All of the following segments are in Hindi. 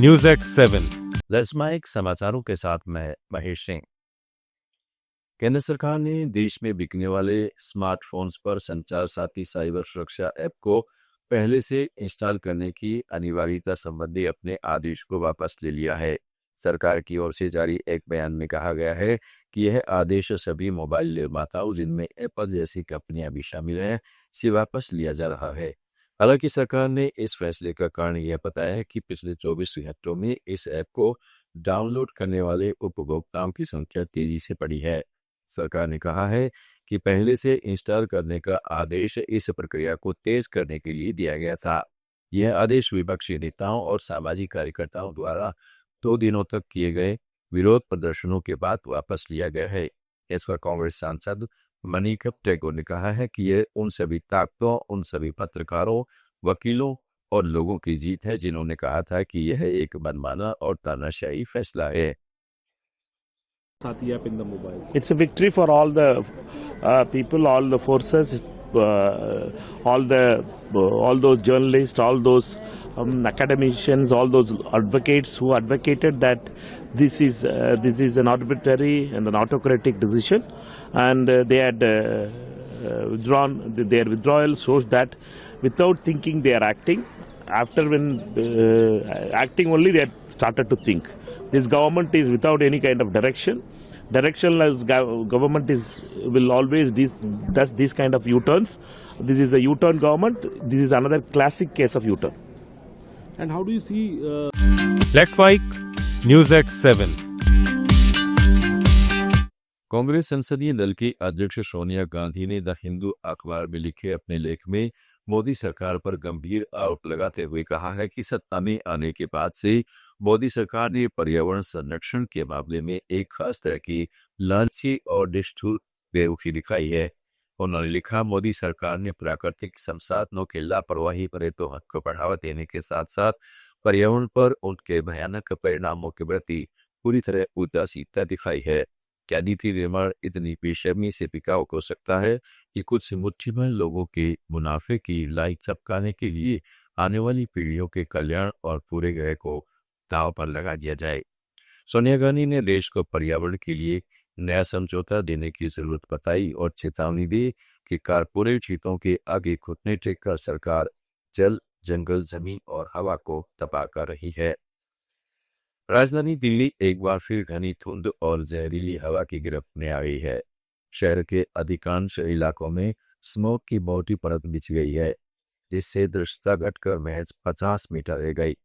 न्यूज एक्स 7 लेट्समाइक समाचारों के साथ मैं महेश सिंह। केंद्र सरकार ने देश में बिकने वाले स्मार्टफोन्स पर संचार साथी साइबर सुरक्षा ऐप को पहले से इंस्टॉल करने की अनिवार्यता संबंधी अपने आदेश को वापस ले लिया है। सरकार की ओर से जारी एक बयान में कहा गया है कि यह आदेश सभी मोबाइल निर्माताओं, जिनमें एप्पल जैसी कंपनियां भी शामिल हैं, से वापस लिया जा रहा है। हालांकि सरकार ने इस फैसले का कारण यह बताया है कि पिछले 24 घंटों में इस ऐप को डाउनलोड करने वाले उपभोक्ताओं की संख्या तेजी से बढ़ी है। सरकार ने कहा है कि पहले से इंस्टॉल करने का आदेश इस प्रक्रिया को तेज करने के लिए दिया गया था। यह आदेश विपक्षी नेताओं और सामाजिक कार्यकर्ताओं द्वारा 2 दिनों तक किए गए विरोध प्रदर्शनों के बाद वापस लिया गया है। इस पर कांग्रेस सांसद मणिकप टैगोर ने कहा है कि यह उन सभी ताकतों, उन सभी पत्रकारों, वकीलों और लोगों की जीत है जिन्होंने कहा था कि यह एक मनमाना और तानाशाही फैसला है। Up in the mobile. It's a victory for all the people, all the forces, all those journalists, all those academicians, all those advocates who advocated that this is an arbitrary and an autocratic decision, and they had withdrawn. Their withdrawal shows that without thinking they are acting. After when acting only, they had started to think. This government is without any kind of direction. Directionless government will always does this kind of U-turns. This is a U-turn government. This is another classic case of U-turn. And how do you see? लेट्समाइक न्यूज एक्स 7। कांग्रेस संसदीय दल की अध्यक्ष सोनिया गांधी ने द हिंदू अखबार में लिखे अपने लेख में मोदी सरकार पर गंभीर आरोप लगाते हुए कहा है कि सत्ता में आने के बाद से मोदी सरकार ने पर्यावरण संरक्षण के मामले में एक खास तरह की लालची और निष्ठुर बेरुखी दिखाई है। उन्होंने लिखा, मोदी सरकार ने प्राकृतिक संसाधनों के लापरवाही भरे दोहन को बढ़ावा देने के साथ साथ पर्यावरण पर उनके भयानक परिणामों के प्रति पूरी तरह उदासीनता दिखाई है। क्या नीति निर्माण इतनी बेशर्मी से बिकाऊ हो सकता है कि कुछ मुट्ठीभर लोगों के मुनाफे की लाई चपकाने के लिए आने वाली पीढ़ियों के कल्याण और पूरे ग्रह को दांव पर लगा दिया जाए। सोनिया गांधी ने देश को पर्यावरण के लिए नया समझौता देने की जरूरत बताई और चेतावनी दी कि कारपोरेट हितों के आगे घुटने टेक कर सरकार जल, जंगल, जमीन और हवा को तबाह कर रही है। राजधानी दिल्ली एक बार फिर घनी धुंध और जहरीली हवा की गिरफ्त में आ गई है। शहर के अधिकांश इलाकों में स्मोक की मोटी परत बिछ गई है, जिससे दृश्यता घटकर महज 50 मीटर रह गई।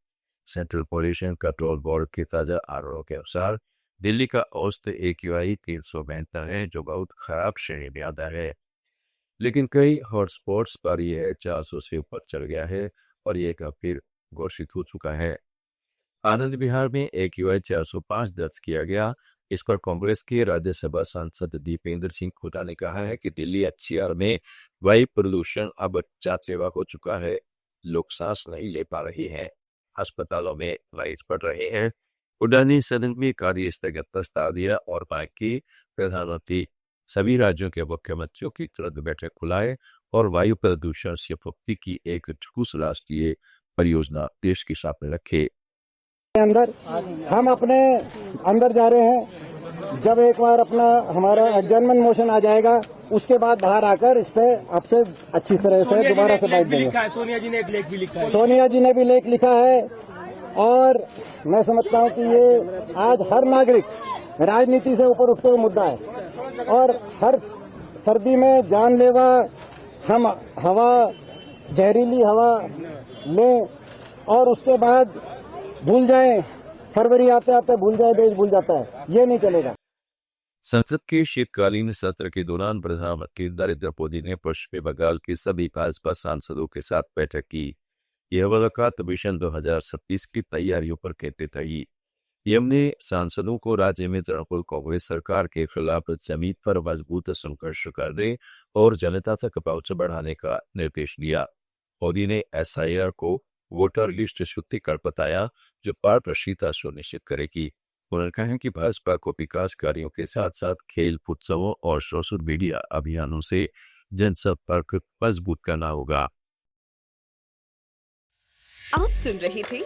सेंट्रल पॉल्यूशन कंट्रोल बोर्ड के ताजा आंकड़ों के अनुसार दिल्ली का औसत AQI 372 है, जो बहुत खराब श्रेणी में आता है। लेकिन कई हॉटस्पॉट्स पर यह 400 से ऊपर चढ़ गया है और यह गंभीर घोषित हो चुका है। आनंद विहार में AQI 405 दर्ज किया गया। इस पर कांग्रेस के राज्यसभा सांसद दीपेंद्र सिंह हुड्डा ने कहा है कि दिल्ली NCR में वायु प्रदूषण अब जानलेवा हो चुका है। लोग सांस नहीं ले पा रहे हैं, अस्पतालों में मरीज पड़ रहे हैं। हुड्डा ने सदन में कार्य स्थगित प्रस्ताव दिया और मांग की प्रधानमंत्री सभी राज्यों के मुख्यमंत्रियों की तुरंत बैठक बुलाए और वायु प्रदूषण से मुक्ति की एक ठोस राष्ट्रीय परियोजना देश के सामने रखे। अंदर हम अपने अंदर जा रहे हैं। जब एक बार अपना हमारा एडजर्नमेंट मोशन आ जाएगा, उसके बाद बाहर आकर इस पे आपसे अच्छी तरह से दोबारा से बात देंगे। सोनिया जी ने एक लेख भी लिखा है। सोनिया जी ने भी लेख लिखा है और मैं समझता हूँ कि ये आज हर नागरिक राजनीति से ऊपर उठते हुए मुद्दा है और हर सर्दी में जानलेवा हम हवा, जहरीली हवा लें और उसके बाद भूल जाएं, फरवरी आते आते भूल जाए, देश भूल जाता है। ये नहीं चलेगा। संसद के शीतकालीन सत्र के दौरान प्रधानमंत्री नरेंद्र मोदी ने पश्चिमी बंगाल के सभी भाजपा सांसदों के साथ बैठक की। यह मुलाकात मिशन 2026 की तैयारियों पर केंद्रित रही। पीएम ने सांसदों को राज्य में तृणमूल कांग्रेस सरकार के खिलाफ जमीन पर मजबूत संघर्ष करने और जनता तक पहुंच बढ़ाने का निर्देश दिया। मोदी ने SIR को वोटर लिस्ट शुद्धिकरण बताया, जो पारदर्शिता सुनिश्चित करेगी। उन्होंने कहा कि भाजपा को विकास कार्यों के साथ साथ खेल उत्सवों और सोशल मीडिया अभियानों से जनसंपर्क मजबूत करना होगा। आप सुन रहे थे